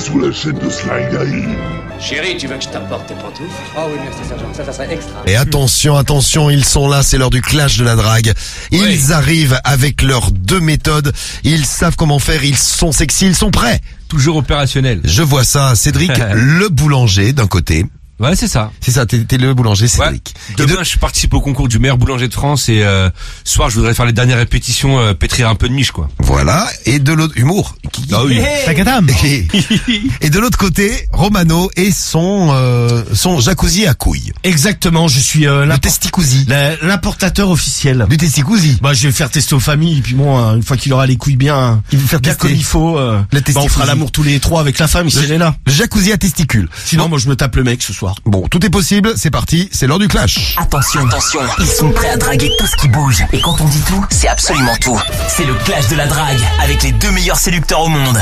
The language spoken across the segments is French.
sur la chaîne de Sly. Chérie, tu veux que je t'apporte tes pantoufles? Oh oui, merci sergent, ça serait extra. Et attention, ils sont là, c'est l'heure du clash de la drague. Ils arrivent avec leurs 2 méthodes, ils savent comment faire, ils sont sexy, ils sont prêts. Toujours opérationnel. Je vois ça, Cédric, le boulanger d'un côté. Ouais, c'est ça. C'est ça, t'es le boulanger, Cédric. Ouais. Demain, je participe au concours du meilleur boulanger de France et ce soir, je voudrais faire les dernières répétitions, pétrir un peu de miche, quoi. Voilà, et de l'autre, humour. Ah oui. Et de l'autre côté, Romano et son jacuzzi à couilles. Exactement, je suis Le testicousi. l'importateur officiel. Du testicousi. Bah, je vais le faire tester aux familles, et puis bon, une fois qu'il aura les couilles bien tester. comme il faut, Le on testicousi. fera l'amour tous les 3 avec la femme, si elle est là. Le jacuzzi à testicules. Sinon, moi, je me tape le mec ce soir. Bon, tout est possible, c'est parti, c'est l'heure du clash. Attention, ils sont prêts à draguer tout ce qui bouge. Et quand on dit tout, c'est absolument tout. C'est le clash de la drague, avec les 2 meilleurs séducteurs au monde.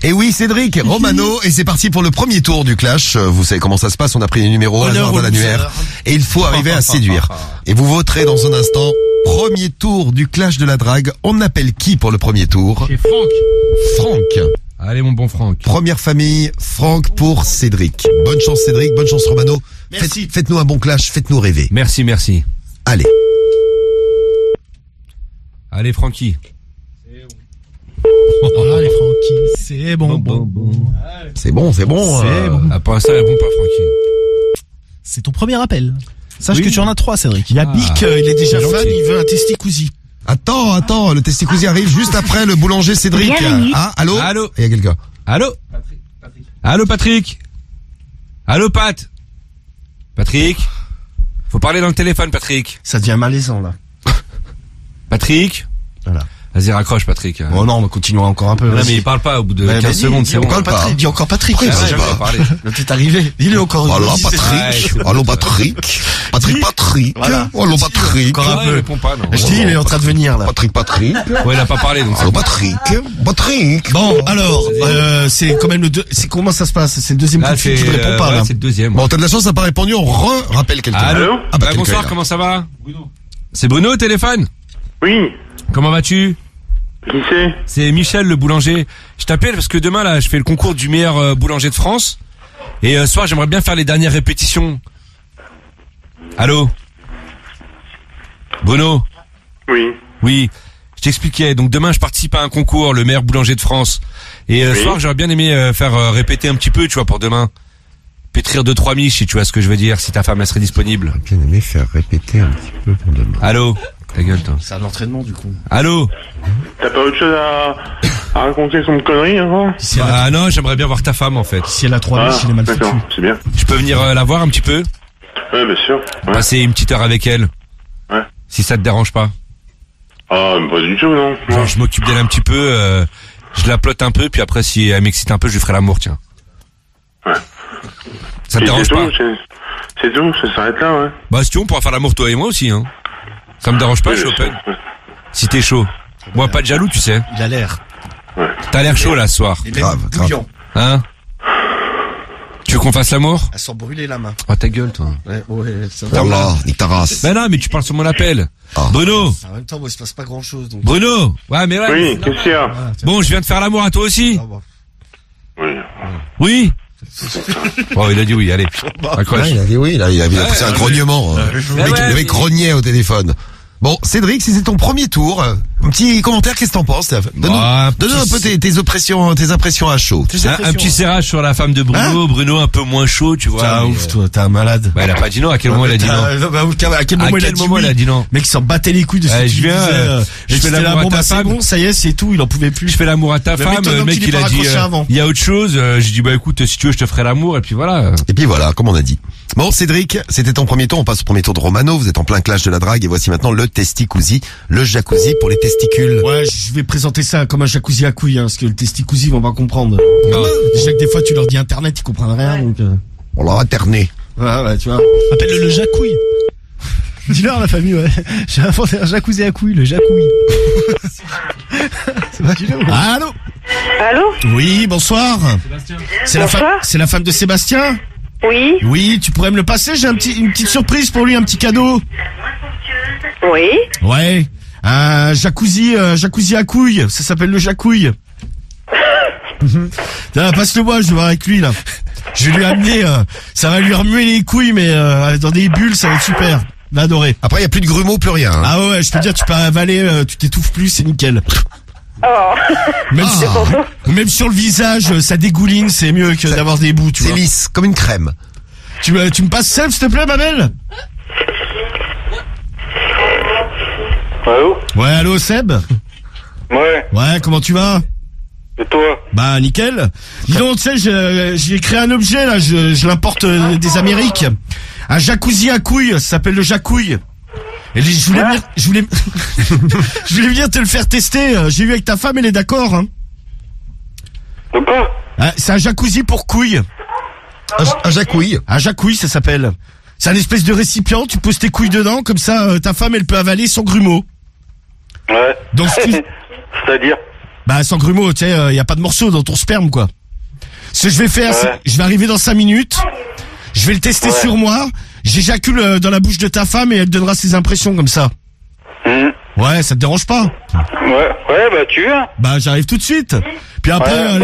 Et oui, Cédric, Romano, et c'est parti pour le premier tour du clash. Vous savez comment ça se passe, on a pris les numéros au hasard dans l'annuaire. Et il faut arriver à séduire. Et vous voterez dans un instant. Premier tour du clash de la drague. On appelle qui pour le premier tour? C'est Franck. Franck. Allez, mon bon Franck. Première famille, Franck pour Cédric. Bonne chance Cédric, bonne chance Romano. Merci. Faites-nous un bon clash, faites-nous rêver. Merci. Allez. Allez, Francky. Allez Francky, c'est bon. C'est bon. C'est bon. Ah, pour l'instant, elle est bon pas, Francky. C'est ton premier appel. Sache Oui. que tu en as 3, Cédric. Il y a Bic, il est déjà c'est fan, gentil. il veut un testicousi. Attends, le testicousi arrive juste après le boulanger Cédric. Ah, allô? Allô? Il y a quelqu'un. Allô? Allô, Patrick? Allô, Pat? Patrick? Faut parler dans le téléphone, Patrick. Ça devient malaisant, là. Patrick? Voilà. Vas-y, raccroche, Patrick. Oh non, on continuera encore un peu. Non, vas-y. mais il parle pas au bout de Ouais, 15 vas-y, secondes, dis c'est bon. encore Patrick, dis encore Patrick. Après, Ah, ça j'ai va. pas parlé. Là, t'es arrivé. Dis-le encore. Allô Dis, c'est Patrick. c'est bon. Allô Patrick. Patrick. Voilà. Allô Patrick. Encore un Ouais, il peu. répond pas, non. Je dis, il est en train de venir, là. Patrick. Ouais, il a pas parlé, donc Allô Patrick. Bon, alors, c'est quand même c'est comment ça se passe? C'est le deuxième coup là, de fil c'est, qui ne répond pas, ouais, là. c'est le deuxième. Bon, t'as de la chance, ça n'a pas répondu, on rappelle quelqu'un. Allô? Ah bah, Ouais, bonsoir, quelqu'un. comment ça va? Bruno. C'est Bruno au téléphone? Oui, Comment vas-tu? qui c'est? C'est Michel, le boulanger. Je t'appelle parce que demain, là, je fais le concours du meilleur boulanger de France. Et ce soir, j'aimerais bien faire les dernières répétitions. Allô? Bruno? Oui. Oui. Je t'expliquais. Donc demain, je participe à un concours, le meilleur boulanger de France. Et ce Oui. soir, j'aurais bien aimé faire répéter un petit peu, tu vois, pour demain. Pétrir 2-3 miches, si tu vois ce que je veux dire, si ta femme, elle serait disponible. Bien aimé faire répéter un petit peu pour demain. Allô? Ta gueule, toi. C'est un entraînement, du coup. Allô? T'as pas autre chose à raconter comme connerie, hein? Si elle a, Ah non, j'aimerais bien voir ta femme, en fait. si elle a 3 miches, il est mal foutu. d'accord, c'est bien. Je peux venir la voir un petit peu? Ouais, bien sûr. Ouais. Passer une petite heure avec elle? Ouais. Si ça te dérange pas. Ah, mais pas du tout, non. Genre, je m'occupe d'elle un petit peu, je la plotte un peu, puis après, si elle m'excite un peu, je lui ferai l'amour, tiens. Ouais. Ça te Et dérange c'est pas? tout, c'est tout, ça s'arrête là, ouais. Bah, si tu veux, on pourra faire l'amour toi et moi aussi, hein. Ça me dérange pas, je suis open. Si t'es chaud. Moi, pas de jaloux, tu sais. Il a l'air. T'as l'air chaud, là, ce soir. Il est Grave. bouillant. Hein? Tu veux qu'on fasse l'amour? Elle sent brûler la main. Oh, ta gueule, toi. Ouais, ça Oh là, nique ta race. Ben non, mais tu parles sur mon appel. Ah. Bruno! En même temps, moi, il se passe pas grand chose, donc. Bruno! Ouais, mais ouais. Oui, qu'est-ce qu'il y a? Bon, je viens de faire l'amour à toi aussi. Ah, bon. Oui. Oui? Oh, il a dit oui, allez. Ah, Accroche. il a dit oui, il a poussé un grognement. Le mec grognait au téléphone. Bon, Cédric, si c'est ton premier tour, un petit commentaire, qu'est-ce que t'en penses? Donne-nous un donne-nous un peu tes impressions à chaud. Un petit serrage sur la femme de Bruno. Bruno un peu moins chaud, tu vois. T'es un mais, ouf, toi, t'es un malade. Bah, il a pas dit non. À quel moment il a dit non? À quel moment il a dit oui? il a dit non? Mec, il s'en battait les couilles de ce que Je tu viens, disais. je fais l'amour à ta c'est femme. bon, ça y est, c'est tout, il en pouvait plus. Je fais l'amour à ta Mais femme. étonnant Le mec, qu'il ait il a pas dit, raccroché avant. il y a autre chose. J'ai dit, bah, écoute, si tu veux, je te ferai l'amour, et puis voilà. Et puis voilà, comme on a dit. Bon, Cédric, c'était ton premier tour. On passe au premier tour de Romano. Vous êtes en plein clash de la drague. Et voici maintenant le testicousi, le jacuzzi pour les testicules. Ouais, je vais présenter ça comme un jacuzzi à couilles, hein, parce que le testicousi, ils vont pas comprendre. Non. Déjà que des fois, tu leur dis internet, ils comprennent rien, donc, On l'a alterné. ouais, tu vois. Appelle-le le jacouille. Dis-leur la famille, ouais. J'ai inventé un jacuzzi à couilles, le jacouille. C'est pas dis-le. Allô? Allô? Oui, bonsoir. C'est la Bonsoir. c'est la femme de Sébastien? Oui? Oui, tu pourrais me le passer? J'ai une petite surprise pour lui, un petit cadeau. Oui? Ouais. Un jacuzzi à couilles. Ça s'appelle le jacouille. Tiens, passe-le-moi, je vais voir avec lui, là. Je vais lui amener, ça va lui remuer les couilles, mais dans des bulles, ça va être super. Il va adorer. Après, il y a plus de grumeaux, plus rien. Hein. Ah ouais, je peux dire, tu peux avaler, tu t'étouffes plus, c'est nickel. Oh. Même sur le visage, ça dégouline, c'est mieux que d'avoir des bouts, tu vois. C'est lisse, comme une crème. Tu me passes Seb, s'il te plaît, ma belle? Allô? Ouais, allô, Seb? Ouais. Ouais, comment tu vas? Et toi? Bah, nickel. Dis donc, tu sais, j'ai créé un objet, là, je l'importe des Amériques. Un jacuzzi à couilles, ça s'appelle le jacouille. Et je voulais venir te le faire tester. J'ai vu avec ta femme, elle est d'accord, hein. De quoi? C'est un jacuzzi pour couilles. Un jacouille. Un jacouille, ça s'appelle. C'est un espèce de récipient, tu poses tes couilles dedans, comme ça, ta femme, elle peut avaler sans grumeaux. Ouais. Donc, c'est-à-dire? bah, sans grumeaux, tu sais, y a pas de morceaux dans ton sperme, quoi. Ce que je vais faire, c'est, je vais arriver dans 5 minutes, je vais le tester sur moi, j'éjacule dans la bouche de ta femme et elle te donnera ses impressions comme ça. Ouais, ça te dérange pas? Ouais, bah tu viens. Bah, j'arrive tout de suite. Puis après,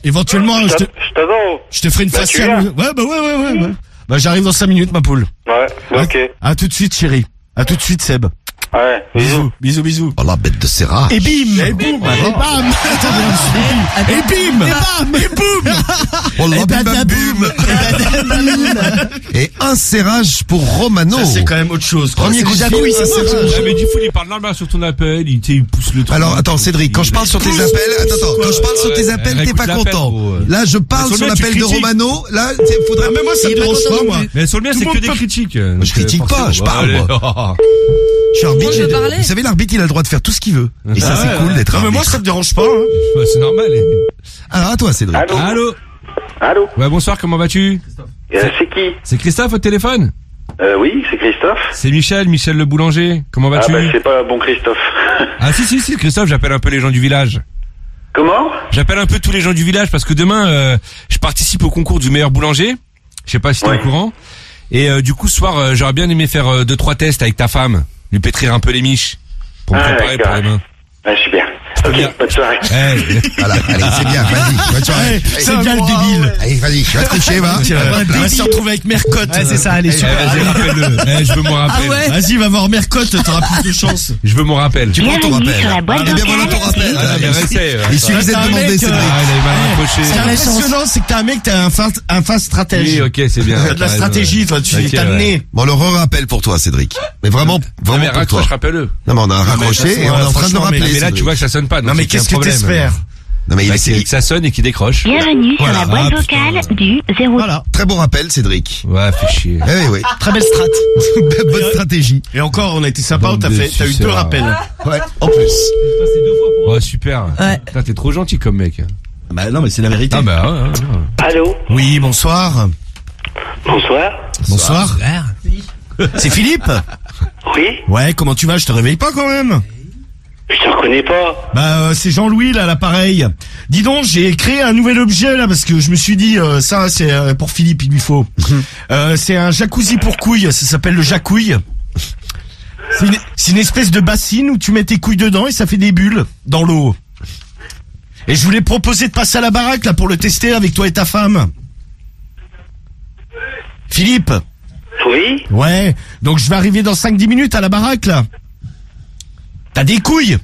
éventuellement, je te ferai une faciale. Ouais, bah ouais. Bah, j'arrive dans 5 minutes, ma poule. Ouais, ok. À tout de suite, chérie. À tout de suite, Seb. Ouais, Bisous. Oh la bête de Serra. Et bim. Et boum. Et bam. Et bim. Et boum. Oh la bim. Et un serrage pour Romano. Ça, c'est quand même autre chose. Premier coup de fil, un serrage. Mais du coup, il parle normal sur ton appel, il pousse le truc. Alors, attends, Cédric, quand je parle sur tes appels, quand je parle sur tes appels, t'es pas content. Là, je parle sur l'appel de Romano, là, faudrait, mais moi, ça me dérange pas, moi. Mais sur le mien, c'est que des critiques. Je critique pas, je parle, moi. Je suis arbitre. Vous savez, l'arbitre, il a le droit de faire tout ce qu'il veut. Et ça, c'est cool d'être arbitre. Non, mais moi, ça me dérange pas, hein. C'est normal. Alors, à toi, Cédric. Allô? Ouais, bonsoir, comment vas-tu? C'est qui? C'est Christophe au téléphone? Oui, c'est Christophe. C'est Michel le boulanger. Comment vas-tu? Ah bah c'est pas bon Christophe. Ah si, Christophe, j'appelle un peu les gens du village. Comment? J'appelle un peu tous les gens du village parce que demain, je participe au concours du meilleur boulanger. Je sais pas si t'es au courant. Et du coup, ce soir, j'aurais bien aimé faire 2-3 tests avec ta femme. Lui pétrir un peu les miches. Pour me préparer pour demain. Ah, super. Ok, bonne soirée. Voilà, allez, c'est bien, vas-y, bonne soirée. C'est bien le débile. Allez, vas-y, tu vas te coucher, va. On va se retrouver avec Mercotte. Ouais, c'est ça, allez, super. Vas-y, rappelle-le. Je veux mon rappel. Vas-y, va voir Mercotte, t'auras plus de chance. Je veux mon rappel. Tu prends ton rappel. boîte Eh bien, voilà ton rappel. Il suffisait de demander, Cédric. il est mal accroché. C'est impressionnant, c'est que t'es un mec, t'as un fin stratège. Oui, ok, c'est bien. T'as de la stratégie, toi, tu t'as le nez. Bon, le re-rappel pour toi, Cédric. Mais vraiment pour toi. Raccroche, rappelle-le. Non, mais on a raccroché et on est en train de le rappeler. Mais là, tu vois que ça sonne pas. Non, mais qu'est-ce que t'espères? Non, mais il C'est que ça sonne et qu'il décroche. Bienvenue sur la boîte vocale du 0. Voilà. Très bon rappel, Cédric. Ouais, fais chier. Oui. Très belle strat. Bonne stratégie. Et encore, on a été sympa, Bande t'as de eu 2 suceurs. rappels. Ouais, en plus. Oh, super. Ouais. Putain, t'es trop gentil comme mec. Bah non, mais c'est la vérité. Ah bah ouais. Allô? Oui, bonsoir. Bonsoir. Bonsoir. C'est Philippe? Oui? Ouais, comment tu vas? Je te réveille pas quand même? Je te reconnais pas. Bah c'est Jean-Louis là, l'appareil. Dis donc, j'ai créé un nouvel objet là parce que je me suis dit ça c'est pour Philippe, il lui faut. C'est un jacuzzi pour couilles, ça s'appelle le jacouille. C'est une espèce de bassine où tu mets tes couilles dedans et ça fait des bulles dans l'eau. Et je voulais proposer de passer à la baraque là pour le tester avec toi et ta femme. Philippe? Oui? Ouais, donc je vais arriver dans 5-10 minutes à la baraque là. T'as des couilles?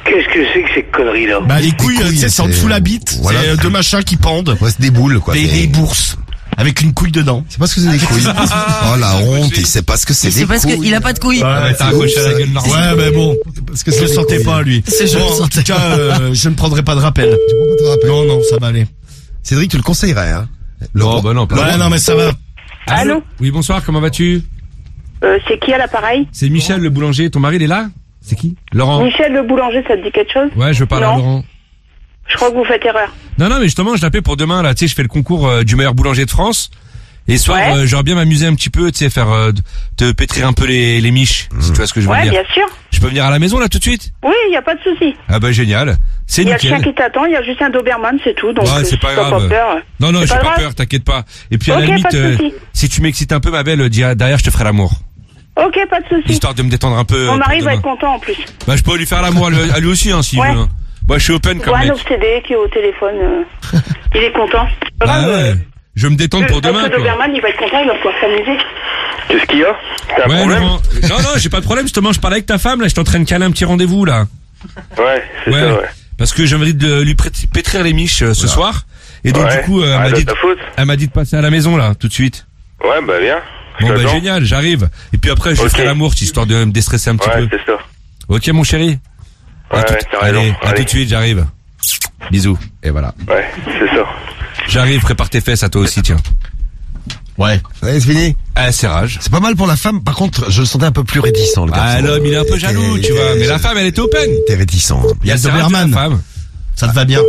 Qu'est-ce que c'est que ces conneries là? Bah les couilles, tu sais, c'est en dessous la bite. Voilà. C'est 2 machins qui pendent. Ouais, c'est des boules, quoi. Des bourses. Avec une couille dedans. C'est pas ce que c'est des couilles. Oh la honte, il sait pas ce que c'est des C'est parce couilles. qu'il a pas de couilles. Ouais, T'as accroché à la gueule normale. Ouais, mais bon. Parce que Je le sentais pas, lui. Bon, en tout cas, je ne prendrai pas de rappel. Tu prends pas de rappel. Non, ça va aller. Cédric, tu le conseillerais, hein. Non, bah non. Ouais, non, mais ça va. Allô? Oui, bonsoir, comment vas-tu? C'est qui à l'appareil? C'est Michel le boulanger. Ton mari, il est là? C'est qui? Laurent. Michel le boulanger, ça te dit quelque chose? Ouais, je veux parler à Non. Laurent. Je crois que vous faites erreur. Non, mais justement, je l'appelais pour demain, là. Tu sais, je fais le concours du meilleur boulanger de France. Et ce soir, Ouais. j'aurais bien m'amuser un petit peu, tu sais, faire te pétrir un peu les miches, si tu vois ce que je veux Ouais, dire. bien sûr. Je peux venir à la maison, là, tout de suite? Oui, il n'y a pas de souci. Ah bah, génial. C'est Il y a le chien nickel. qui t'attend, il y a juste un Doberman, c'est tout. Donc, Ouais, c'est pas t'as grave. pas peur. Non, C'est j'ai pas pas grave. peur, t'inquiète pas. Et puis, à Ok, la limite, pas de souci. si tu m'excites un peu, ma belle, derrière, je te ferai l'amour. Ok, pas de souci. Histoire de me détendre un peu. Mon pour mari va demain. être content en plus. Bah, je peux lui faire l'amour à lui aussi, hein, s'il Ouais. veut. Hein. Moi, je suis open Je comme vois un mec. obsédé qui est au téléphone. Il est content. Ah ouais. Je vais me détendre pour demain, Monsieur quoi. Doberman, il va être content, il va pouvoir s'amuser. Qu'est-ce qu'il y a? T'as un Ouais, problème? Laurent. Non, j'ai pas de problème, justement, je parlais avec ta femme, là, je suis en train de caler un petit rendez-vous, là. Ouais, c'est Ouais. ça, ouais. Parce que j'ai envie de lui pétrir les miches ce soir. Et donc, Ouais. du coup, de ta faute. elle m'a dit de passer à la maison, là, tout de suite. Ouais, bah viens. Bon, bah, J'attends. génial, j'arrive. Et puis après, je Ok. ferai l'amour, histoire de me déstresser un petit Ouais, peu. c'est ça. Ok, mon chéri? Ouais, ouais, t'as raison. Allez, à Allez. tout de suite, j'arrive. Bisous. Et voilà. Ouais, c'est ça. J'arrive, prépare tes fesses à toi aussi, tiens. Ouais, c'est fini. Ah, c'est rage. C'est pas mal pour la femme. Par contre, je le sentais un peu plus réticent, le garçon. Ah, l'homme, il est un peu jaloux, tu vois. Mais la femme, elle était open. Il était réticent. Il y a le C'est rage de la Doberman. femme. Ça te va bien?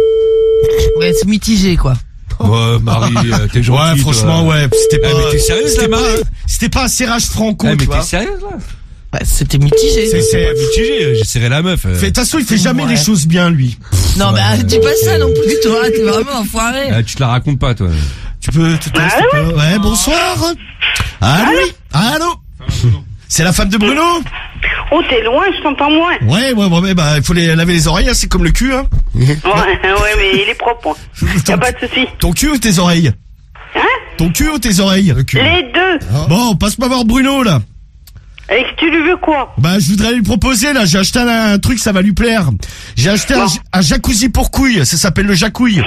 Ouais, c'est mitigé, quoi. Ouais, Marie, t'es gentille. Ouais, franchement, toi. ouais. C'était Eh, pas. mais t'es sérieuse, c'était là, pas- Marie? C'était pas un serrage franco, Eh, mais tu t'es vois. sérieuse, là? Ouais, c'était mitigé. C'est- Mitigé, j'ai serré la meuf. De toute façon, il fait jamais Ouais. les choses bien, lui. Non, bah, dis pas ça non plus, toi. T'es vraiment enfoiré. Tu te la racontes pas, toi. Tu peux te taire, s'il te plaît. Ouais, bonsoir. Allô? Allô? C'est la femme de Bruno? Oh, t'es loin, je t'entends moins. Ouais, bah, il faut laver les oreilles, hein, c'est comme le cul, hein. Ouais, mais il est propre. Y'a pas de souci. Ton cul ou tes oreilles? Hein? Ton cul ou tes oreilles? Les deux. Bon, passe-moi voir Bruno, là. Et que tu lui veux quoi? Bah, je voudrais lui proposer, là, j'ai acheté un truc, ça va lui plaire. J'ai acheté un jacuzzi pour couilles, ça s'appelle le jacouille.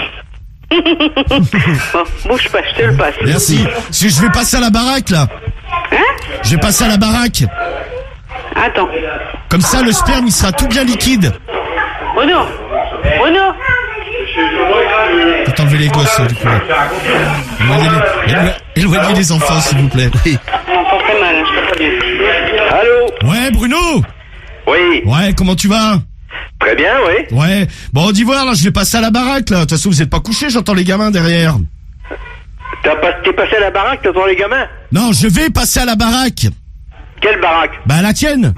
Bon, bouge pas, je te le passe. Merci. Si je vais passer à la baraque, là. Hein? Je vais passer à la baraque. Attends. Comme ça, le sperme, il sera tout bien liquide. Bruno. Bruno. Faut enlever les gosses, du coup. Éloignez les enfants, s'il vous plaît. On entend très mal, hein, je t'entends bien. Allô? Ouais, Bruno. Oui. Ouais, comment tu vas? Très bien, oui. Ouais. Bon, dis voir, là, je vais passer à la baraque, là. De toute façon, vous êtes pas couchés, j'entends les gamins derrière. T'es passé à la baraque, t'entends les gamins? Non, je vais passer à la baraque. Quelle baraque? Bah, la tienne.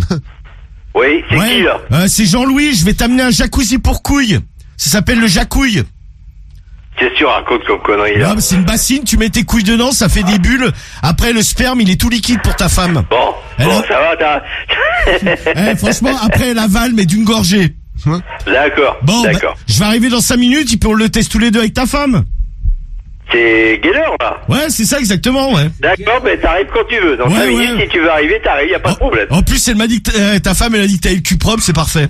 Oui, c'est qui, là? C'est Jean-Louis, je vais t'amener un jacuzzi pour couilles. Ça s'appelle le jacouille. Qu'est-ce que tu racontes comme connerie, là? Ouais, c'est une bassine, tu mets tes couilles dedans, ça fait des bulles. Après, le sperme, il est tout liquide pour ta femme. Bon, Elle bon, a- ça va, t'as... Eh, franchement, après, elle avale, mais d'une gorgée. D'accord, Bon, bah, d'accord. je vais arriver dans 5 minutes, et puis on le teste tous les deux avec ta femme. C'est Geller, là? Ouais, c'est ça exactement, ouais. D'accord, ben t'arrives quand tu veux. Dans Ouais, 5 minutes, ouais. si tu veux arriver, t'arrives, y a pas de problème. En plus, elle m'a dit que ta femme, elle a dit que t'avais le cul propre, c'est parfait.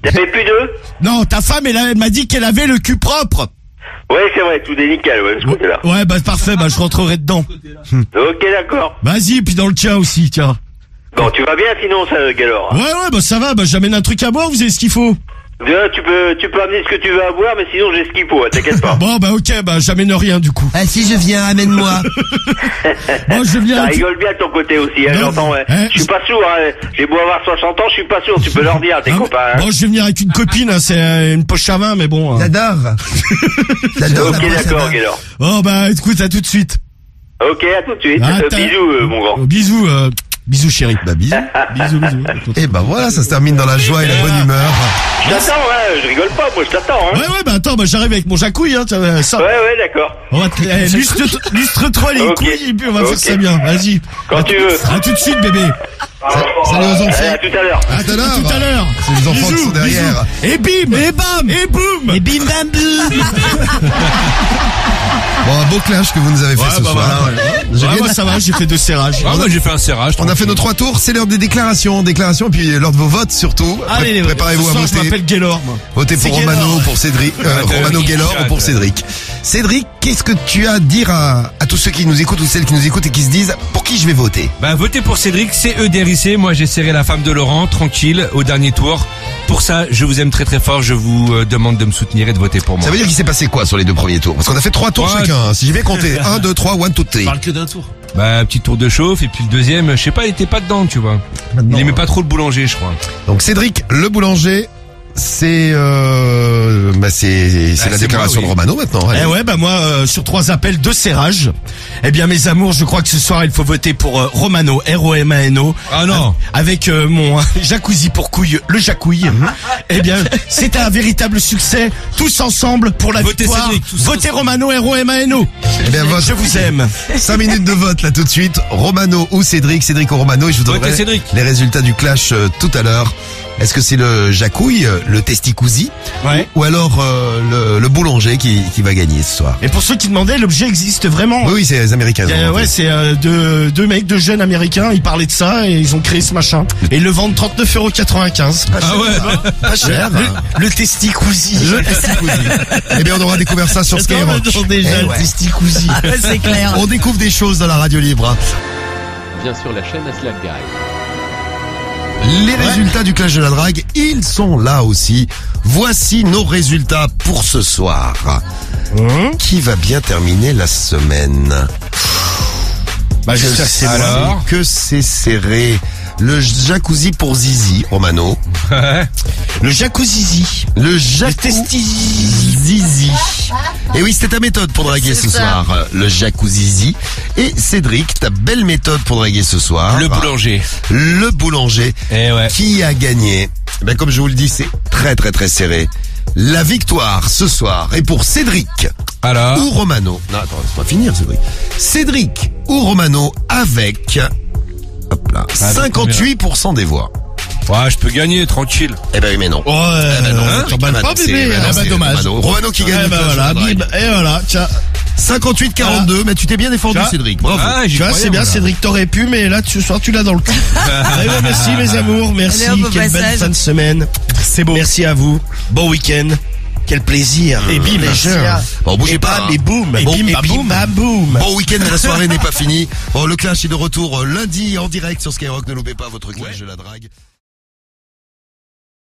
T'as fait plus deux? Non, ta femme, elle m'a dit qu'elle avait le cul propre. Ouais, c'est vrai, tout est nickel, ouais, de ce côté-là. Ouais, bah parfait, bah je rentrerai dedans. Ok, d'accord. Vas-y, puis dans le tien aussi, tiens. Bon, tu vas bien sinon, ça, Geller? Ouais, bah ça va, bah j'amène un truc à boire, vous avez ce qu'il faut. Déjà, tu peux amener ce que tu veux à boire, mais sinon j'ai ce qu'il faut, hein, t'inquiète pas. Bon, bah ok, bah j'amène rien du coup. Ah, si je viens, amène-moi. Bon, je viens. Ça rigole bien de ton côté aussi, hein, Non, j'entends, ouais. hein, Je suis pas sourd, hein. J'ai beau avoir 60 ans, je suis pas sourd, tu peux leur dire à tes Ah, copains, hein. Bon, je vais venir avec une copine, hein, c'est une poche à vin, mais bon. J'adore. J'adore. Ok, d'accord, Geller. Oh, bah écoute, à tout de suite. Ok, à tout de suite. Ah, t'as- Bisous, mon grand. Bisous, bisous chérie. Bah, bisous. Bisous. Et bah voilà, ça se termine dans la joie et la bonne humeur. Je t'attends, hein, je rigole pas, moi je t'attends, hein. Ouais, bah attends, bah j'arrive avec mon jacouille, hein, ça. Ouais, d'accord. On va lustre-toi les Ok. couilles et puis on va Ok. faire ça bien, vas-y. Quand tu veux. À tout de suite, bébé. Salut aux Allez, enfants. à tout à l'heure. À tout à l'heure. Tout à l'heure. C'est les enfants qui Bisous, sont derrière. bisous. Et bim. Et bam. Et boum. Et bim bam boum. Bon, un beau clash que vous nous avez fait ce soir. J'ai Ouais, bien- moi ça va, j'ai fait 2 serrages. Ah, moi, j'ai fait un serrage. On a fait nos 3 tours, c'est l'heure des déclarations, et puis l'heure de vos votes surtout. Allez, Préparez-vous ce à soir, je voter. m'appelle Gaylor, moi. Votez pour C'est Romano, Gaylor. pour Cédric, Romano Gaylor ou pour Cédric. Cédric, qu'est-ce que tu as à dire à tous ceux qui nous écoutent ou celles qui nous écoutent et qui se disent pour qui je vais voter? Bah, votez pour Cédric, c'est EDRIC. Moi, j'ai serré la femme de Laurent, tranquille, au dernier tour. Pour ça, je vous aime très très fort. Je vous demande de me soutenir et de voter pour moi. Ça veut dire qu'il s'est passé quoi sur les 2 premiers tours? Parce qu'on a fait 3 tours Ouais. chacun, hein. Si j'ai bien compté. 1, 2, 3, 1, 2, 3. que d'un tour. Bah, petit tour de chauffe. Et puis le deuxième, je sais pas, il était pas dedans, tu vois. Il aimait pas trop le boulanger, je crois. Donc Cédric, le boulanger, c'est la c'est déclaration moi, oui. de Romano maintenant. Allez. Eh ouais, bah moi, sur 3 appels, 2 serrages. Eh bien, mes amours, je crois que ce soir, il faut voter pour Romano, R-O-M-A-N-O. Ah non. Avec mon jacuzzi pour couilles, le jacouille. Eh bien, c'est un véritable succès. Tous ensemble pour la Votez victoire. Cédric, tous Votez Romano, R-O-M-A-N-O. Eh bien, vote. Je vous aime. 5 minutes de vote là tout de suite. Romano ou Cédric, Cédric ou Romano, et je vous donnerai Votez Cédric. les résultats du clash tout à l'heure. Est-ce que c'est le jacouille, le testicousi, Ouais. ou alors le boulanger qui va gagner ce soir? Et pour ceux qui demandaient, l'objet existe vraiment. Oui, c'est les Américains. Ouais, c'est deux mecs, deux jeunes américains, ils parlaient de ça et ils ont créé ce machin. Et ils le vendent 39,95 €. Ah ouais. Pas cher. Le testicousi. Le testicousi. Eh bien, on aura découvert ça sur Skyrock. Déjà, Eh le ouais. testicousi. C'est clair. On découvre des choses dans la radio libre. Hein. Bien sûr, la chaîne à Slack Guy. Les résultats du Clash de la Drague, ils sont là aussi. Voici nos résultats pour ce soir. Qui va bien terminer la semaine? Bah, j'espère que c'est moi. Alors Que c'est serré. Le jacuzzi pour Zizi, Romano. Le jacuzzi. Le jacuzzi. Et oui, c'était ta méthode pour draguer ce soir. Le jacuzzi. Et Cédric, ta belle méthode pour draguer ce soir. Le boulanger. Le boulanger. Eh ouais. Qui a gagné? Ben, comme je vous le dis, c'est très très très serré. La victoire ce soir est pour Cédric Alors ou Romano. Non, attends, laisse-moi finir, Cédric. Cédric ou Romano avec, hop là, 58% des voix. Ouais, je peux gagner, tranquille. Eh ben oui, mais non. Ouais, Eh ben non, hein, t'emballes pas, c'est- bébé. ben non, Ah bah, c'est dommage. Romano qui gagne. Eh le bah Clash de voilà, la Drague. bim, et voilà, tiens. 58-42, mais tu t'es bien défendu, Tiens. Cédric. Bravo. Ah, j'y Tu vois, croyais, c'est bien, moi, là. Cédric, t'aurais pu, mais là, ce soir, tu l'as dans le cul. Allez, ouais, merci, mes amours, merci. Allez, hop, au Quelle belle passage. fin de semaine. C'est beau. Merci à vous. Bon week-end. Quel plaisir. Et bim, les jeunes. Bon, bougez Et pas. bam, et boum. Et Bon, bim, bam, boum. Bam, boum. Bon week-end, mais la soirée n'est pas finie. Bon, le Clash est de retour lundi en direct sur Skyrock. Ne loupez pas votre Clash de la Drague.